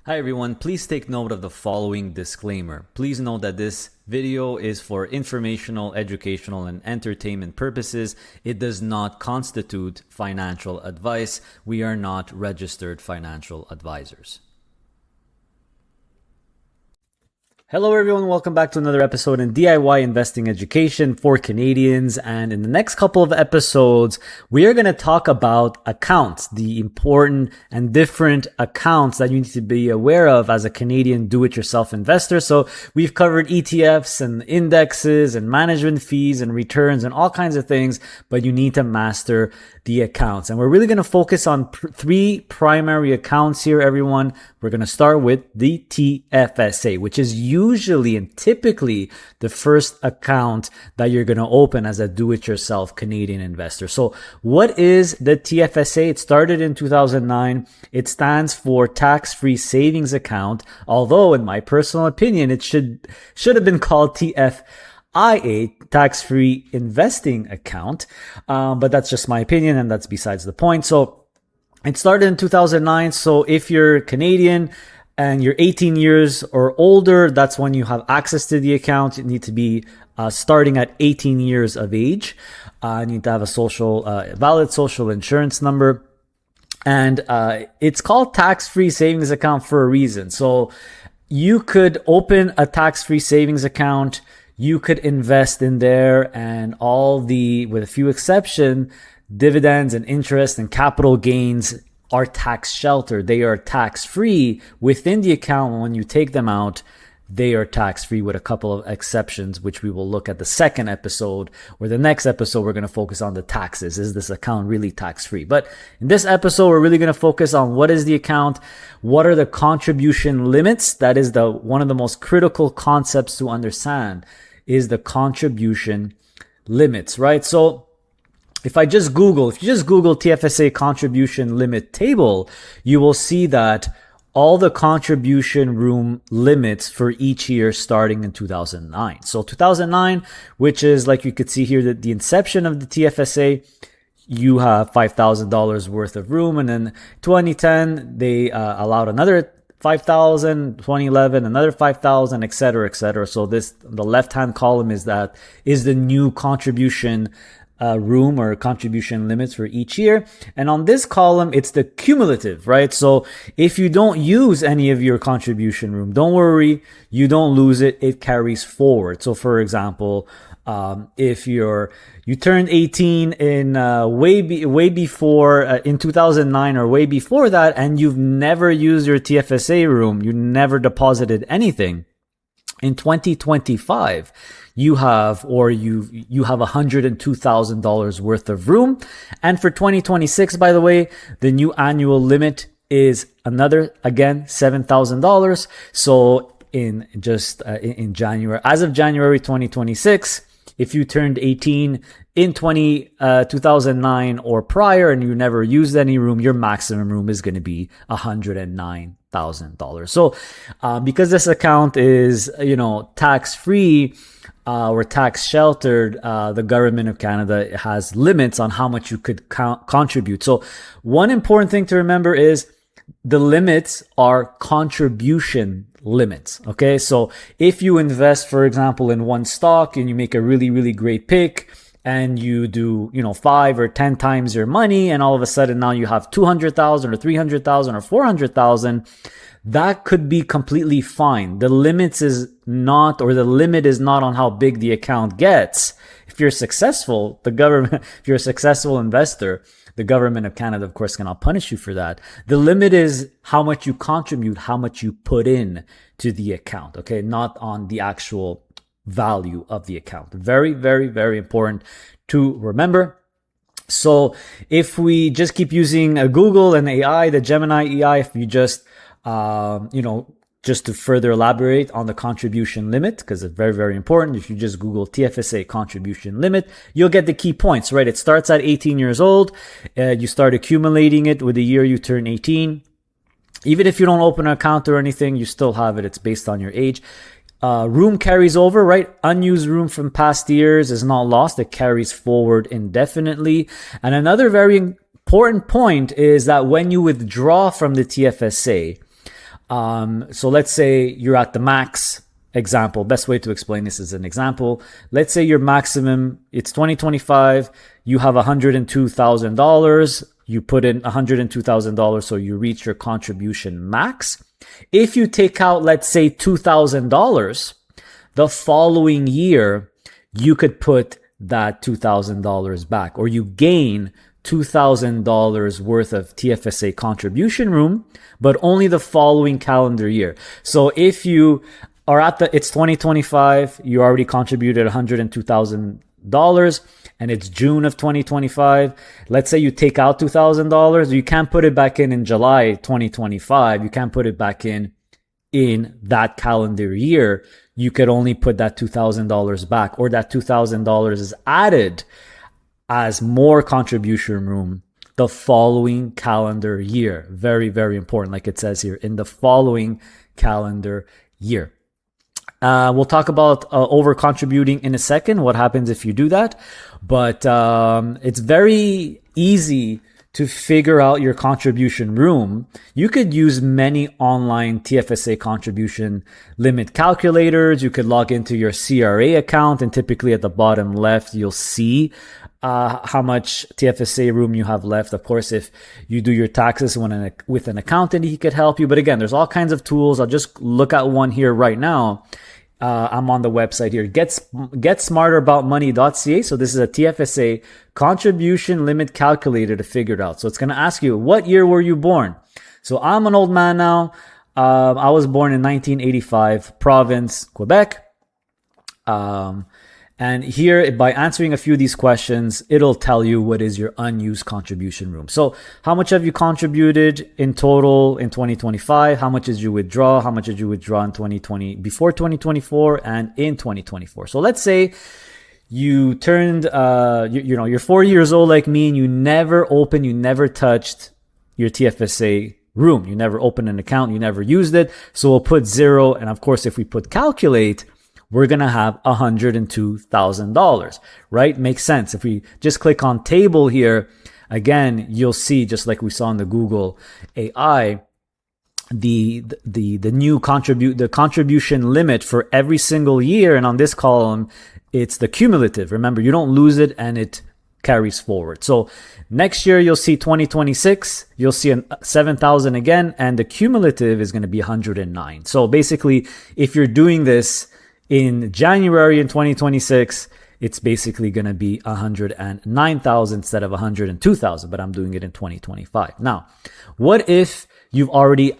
Hi everyone, please take note of the following disclaimer. Please note that this video is for informational, educational, and entertainment purposes. It does not constitute financial advice. We are not registered financial advisors. Hello everyone, welcome back to another episode in DIY investing education for Canadians. And in the next couple of episodes, we are going to talk about accounts, the important and different accounts that you need to be aware of as a Canadian do-it-yourself investor. So we've covered ETFs and indexes and management fees and returns and all kinds of things, but you need to master the accounts. And we're really going to focus on three primary accounts here, everyone. We're going to start with the TFSA, which is usually and typically the first account that you're going to open as a do-it-yourself Canadian investor. So what is the TFSA? It started in 2009. It stands for tax-free savings account, although in my personal opinion, it should have been called TFIA, tax-free investing account. But that's just my opinion and that's besides the point. So it started in 2009. So if you're Canadian and you're 18 years or older, that's when you have access to the account. You need to be starting at 18 years of age. You need to have a valid social insurance number. And it's called tax-free savings account for a reason. So you could open a tax-free savings account. You could invest in there, and with a few exceptions, dividends and interest and capital gains are tax sheltered. They are tax free within the account. When you take them out, they are tax free with a couple of exceptions, which we will look at the second episode, or the next episode. We're going to focus on the taxes. Is this account really tax free? But in this episode, we're really going to focus on what is the account, what are the contribution limits. That is one of the most critical concepts to understand, is the contribution limits, right? So if you just Google TFSA contribution limit table, you will see that all the contribution room limits for each year starting in 2009. So 2009, which is, like you could see here, the inception of the TFSA, you have $5,000 worth of room. And then 2010, they allowed another 5,000, 2011, another 5,000, et cetera, et cetera. So the left-hand column is the new contribution room or contribution limits for each year. And on this column, it's the cumulative, right? So if you don't use any of your contribution room, don't worry, you don't lose it. It carries forward. So for example, if you turned 18 in way before in 2009 or way before that, and you've never used your TFSA room, you never deposited anything, in 2025 you have $102,000 worth of room. And for 2026, by the way, the new annual limit is another, again, $7,000. So in January, as of January 2026, if you turned 18 in 2009 or prior and you never used any room, your maximum room is going to be $109,000. So because this account is, tax-free or tax sheltered, the government of Canada has limits on how much you could contribute. So one important thing to remember is the limits are contribution limits. Okay. So if you invest, for example, in one stock and you make a really, really great pick and you do, 5 or 10 times your money, and all of a sudden now you have 200,000 or 300,000 or 400,000, that could be completely fine. The limit is not on how big the account gets. If you're successful, if you're a successful investor, the government of Canada, of course, cannot punish you for that. The limit is how much you contribute, how much you put in to the account, okay? Not on the actual value of the account. Very, very, very important to remember. So if we just keep using Google and AI, the Gemini AI, if you just, just to further elaborate on the contribution limit, because it's very, very important. If you just Google TFSA contribution limit, you'll get the key points, right? It starts at 18 years old. You start accumulating it with the year you turn 18. Even if you don't open an account or anything, you still have it. It's based on your age. Room carries over, right? Unused room from past years is not lost. It carries forward indefinitely. And another very important point is that when you withdraw from the TFSA, So let's say you're at the max. Example, best way to explain this is an example. Let's say your maximum, it's 2025, you have $102,000. You put in $102,000, so you reach your contribution max. If you take out, let's say, $2,000, the following year, you could put that $2,000 back, or you gain $2,000 worth of TFSA contribution room, but only the following calendar year. So if you are it's 2025, you already contributed $102,000, and it's June of 2025. Let's say you take out $2,000, you can't put it back in July 2025. You can't put it back in that calendar year. You could only put that $2,000 back, or that $2,000 is added as more contribution room the following calendar year. Very, very important, like it says here, in the following calendar year. We'll talk about over contributing in a second, what happens if you do that. But it's very easy to figure out your contribution room. You could use many online TFSA contribution limit calculators. You could log into your CRA account, and typically at the bottom left, you'll see how much TFSA room you have left. Of course, if you do your taxes with an accountant, he could help you. But again, there's all kinds of tools. I'll just look at one here right now. I'm on the website here, getsmarteraboutmoney.ca. So this is a TFSA contribution limit calculator to figure it out. So it's going to ask you, what year were you born? So I'm an old man now. I was born in 1985, province, Quebec. And here, by answering a few of these questions, it'll tell you what is your unused contribution room. So how much have you contributed in total in 2025? How much did you withdraw? How much did you withdraw in 2020, before 2024 and in 2024? So let's say you turned, you're 4 years old like me, and you never touched your TFSA room. You never opened an account. You never used it. So we'll put 0. And of course, if we put calculate, we're going to have $102,000, right? Makes sense. If we just click on table here, again, you'll see, just like we saw in the Google AI, the contribution limit for every single year. And on this column, it's the cumulative. Remember, you don't lose it, and it carries forward. So next year, you'll see 2026, you'll see 7,000 again, and the cumulative is going to be 109. So basically, if you're doing this in January in 2026, it's basically going to be 109,000 instead of 102,000, but I'm doing it in 2025. Now, what if you've already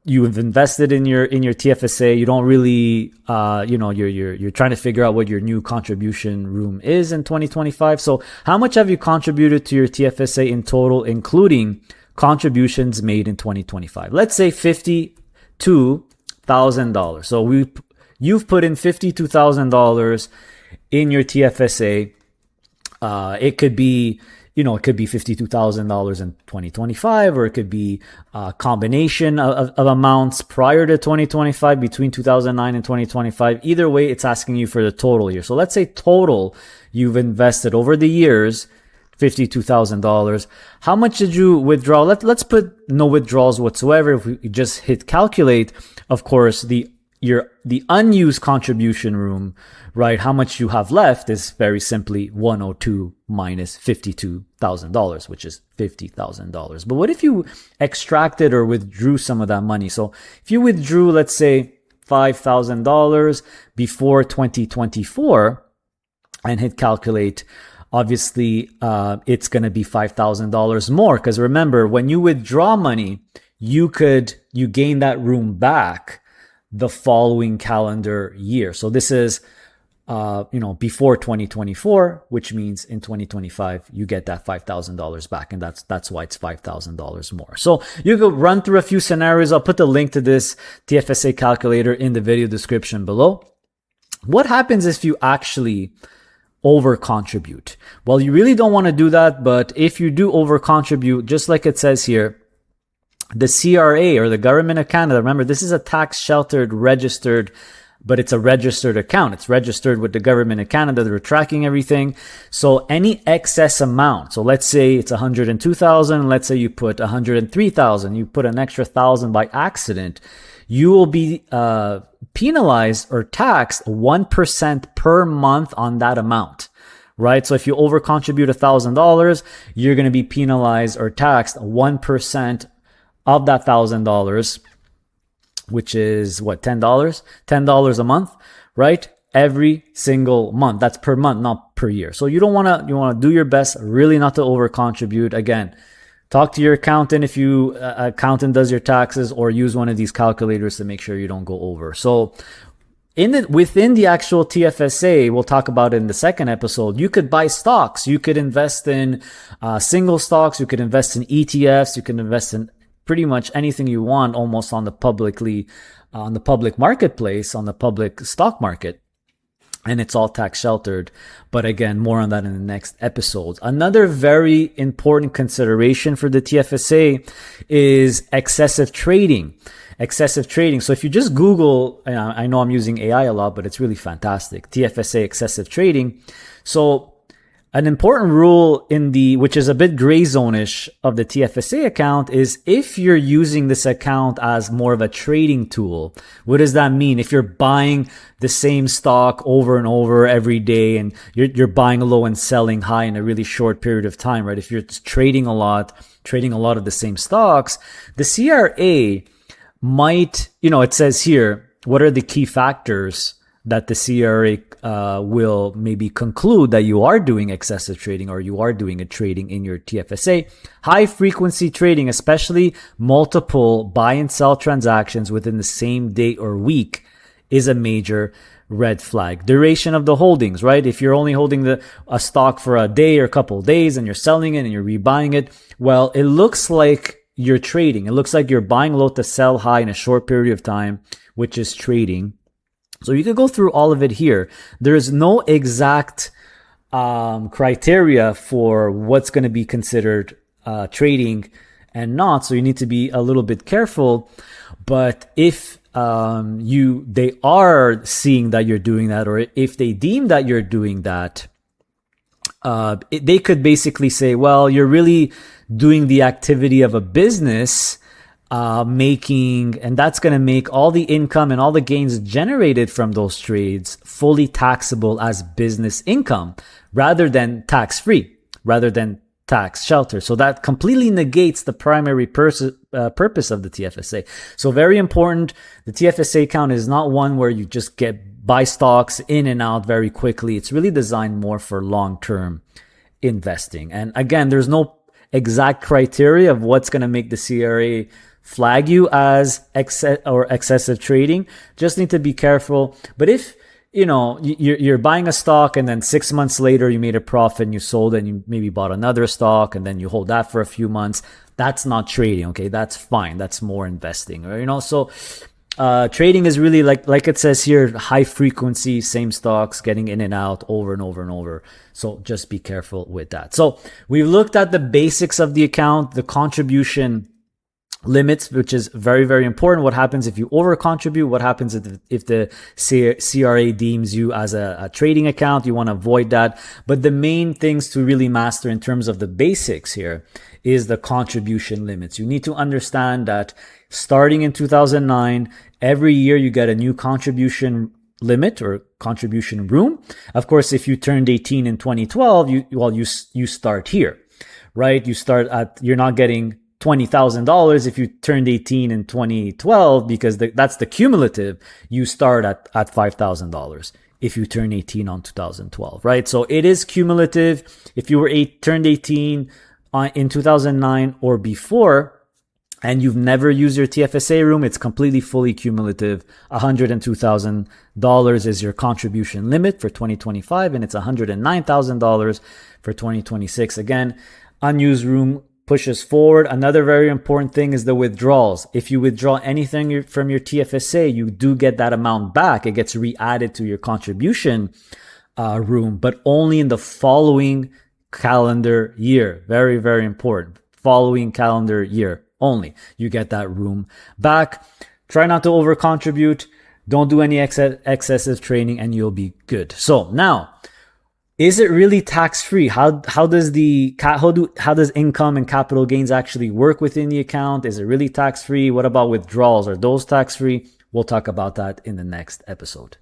you've invested in your TFSA, you don't really, you're trying to figure out what your new contribution room is in 2025. So how much have you contributed to your TFSA in total, including contributions made in 2025? Let's say $52,000. So you've put in $52,000 in your TFSA. It could be, it could be $52,000 in 2025, or it could be a combination of amounts prior to 2025, between 2009 and 2025. Either way, it's asking you for the total here. So let's say total you've invested over the years, $52,000. How much did you withdraw? Let's put no withdrawals whatsoever. If we just hit calculate, of course, the unused contribution room, right? How much you have left is very simply 102 minus $52,000, which is $50,000. But what if you extracted or withdrew some of that money? So if you withdrew, let's say $5,000 before 2024 and hit calculate, obviously, it's going to be $5,000 more. Because remember, when you withdraw money, you gain that room back the following calendar year. So this is, before 2024, which means in 2025, you get that $5,000 back. And that's why it's $5,000 more. So you can run through a few scenarios. I'll put the link to this TFSA calculator in the video description below. What happens if you actually over contribute? Well, you really don't want to do that. But if you do over contribute, just like it says here, the CRA, or the Government of Canada, remember, this is a tax sheltered, registered but it's a registered account. It's registered with the government of Canada. They're tracking everything. So any excess amount, so let's say it's 102,000. Let's say you put 103,000. You put an extra 1,000 by accident. You will be penalized or taxed 1% per month on that amount. Right? So if you overcontribute $1,000, you're going to be penalized or taxed 1% of that $1,000, which is what, $10? $10 a month, right? Every single month. That's per month, not per year. So you want to do your best really not to overcontribute. Again, talk to your accountant if you accountant does your taxes, or use one of these calculators to make sure you don't go over. So within the actual TFSA, we'll talk about it in the second episode, you could buy stocks. You could invest in single stocks. You could invest in ETFs. You can invest in pretty much anything you want, almost on the public marketplace, on the public stock market. And it's all tax sheltered. But again, more on that in the next episode. Another very important consideration for the TFSA is excessive trading. Excessive trading. So if you just Google, I know I'm using AI a lot, but it's really fantastic. TFSA excessive trading. So an important rule which is a bit gray zone-ish of the TFSA account is if you're using this account as more of a trading tool. What does that mean? If you're buying the same stock over and over every day, and you're buying low and selling high in a really short period of time, right? If you're trading a lot of the same stocks, the CRA might, it says here, what are the key factors that the CRA will maybe conclude that you are doing excessive trading, or you are doing a trading in your TFSA. High frequency trading, especially multiple buy and sell transactions within the same day or week, is a major red flag. Duration of the holdings, right? If you're only holding a stock for a day or a couple of days and you're selling it and you're rebuying it, well, it looks like you're trading. It looks like you're buying low to sell high in a short period of time, which is trading. So you could go through all of it here. There's no exact criteria for what's going to be considered trading and not. So you need to be a little bit careful. But if they are seeing that you're doing that, or if they deem that you're doing that, they could basically say, well, you're really doing the activity of a business, and that's going to make all the income and all the gains generated from those trades fully taxable as business income rather than tax-free, rather than tax shelter. So that completely negates the primary purpose of the TFSA. So very important. The TFSA account is not one where you just buy stocks in and out very quickly. It's really designed more for long-term investing. And again, there's no exact criteria of what's going to make the CRA flag you as excessive trading. Just need to be careful. But if you're buying a stock and then 6 months later you made a profit and you sold it and you maybe bought another stock and then you hold that for a few months, that's not trading. Okay, that's fine. That's more investing. So trading is really like it says here, high frequency, same stocks, getting in and out over and over and over. So just be careful with that. So we've looked at the basics of the account, the contribution limits, which is very, very important. What happens if you overcontribute? What happens if the CRA deems you as a trading account? You want to avoid that. But the main things to really master in terms of the basics here is the contribution limits. You need to understand that starting in 2009, every year you get a new contribution limit or contribution room. Of course, if you turned 18 in 2012, you start here, right? You're not getting $20,000 if you turned 18 in 2012, because that's the cumulative. You start at $5,000 if you turn 18 on 2012, right? So it is cumulative. If you were turned 18 in 2009 or before, and you've never used your TFSA room, it's completely fully cumulative. $102,000 is your contribution limit for 2025, and it's $109,000 for 2026. Again, unused room pushes forward. Another very important thing is the withdrawals. If you withdraw anything from your TFSA, you do get that amount back. It gets re-added to your contribution room, but only in the following calendar year. Very, very important. Following calendar year only. You get that room back. Try not to over-contribute. Don't do any excessive trading and you'll be good. So now, is it really tax-free? How does income and capital gains actually work within the account? Is it really tax-free? What about withdrawals? Are those tax-free? We'll talk about that in the next episode.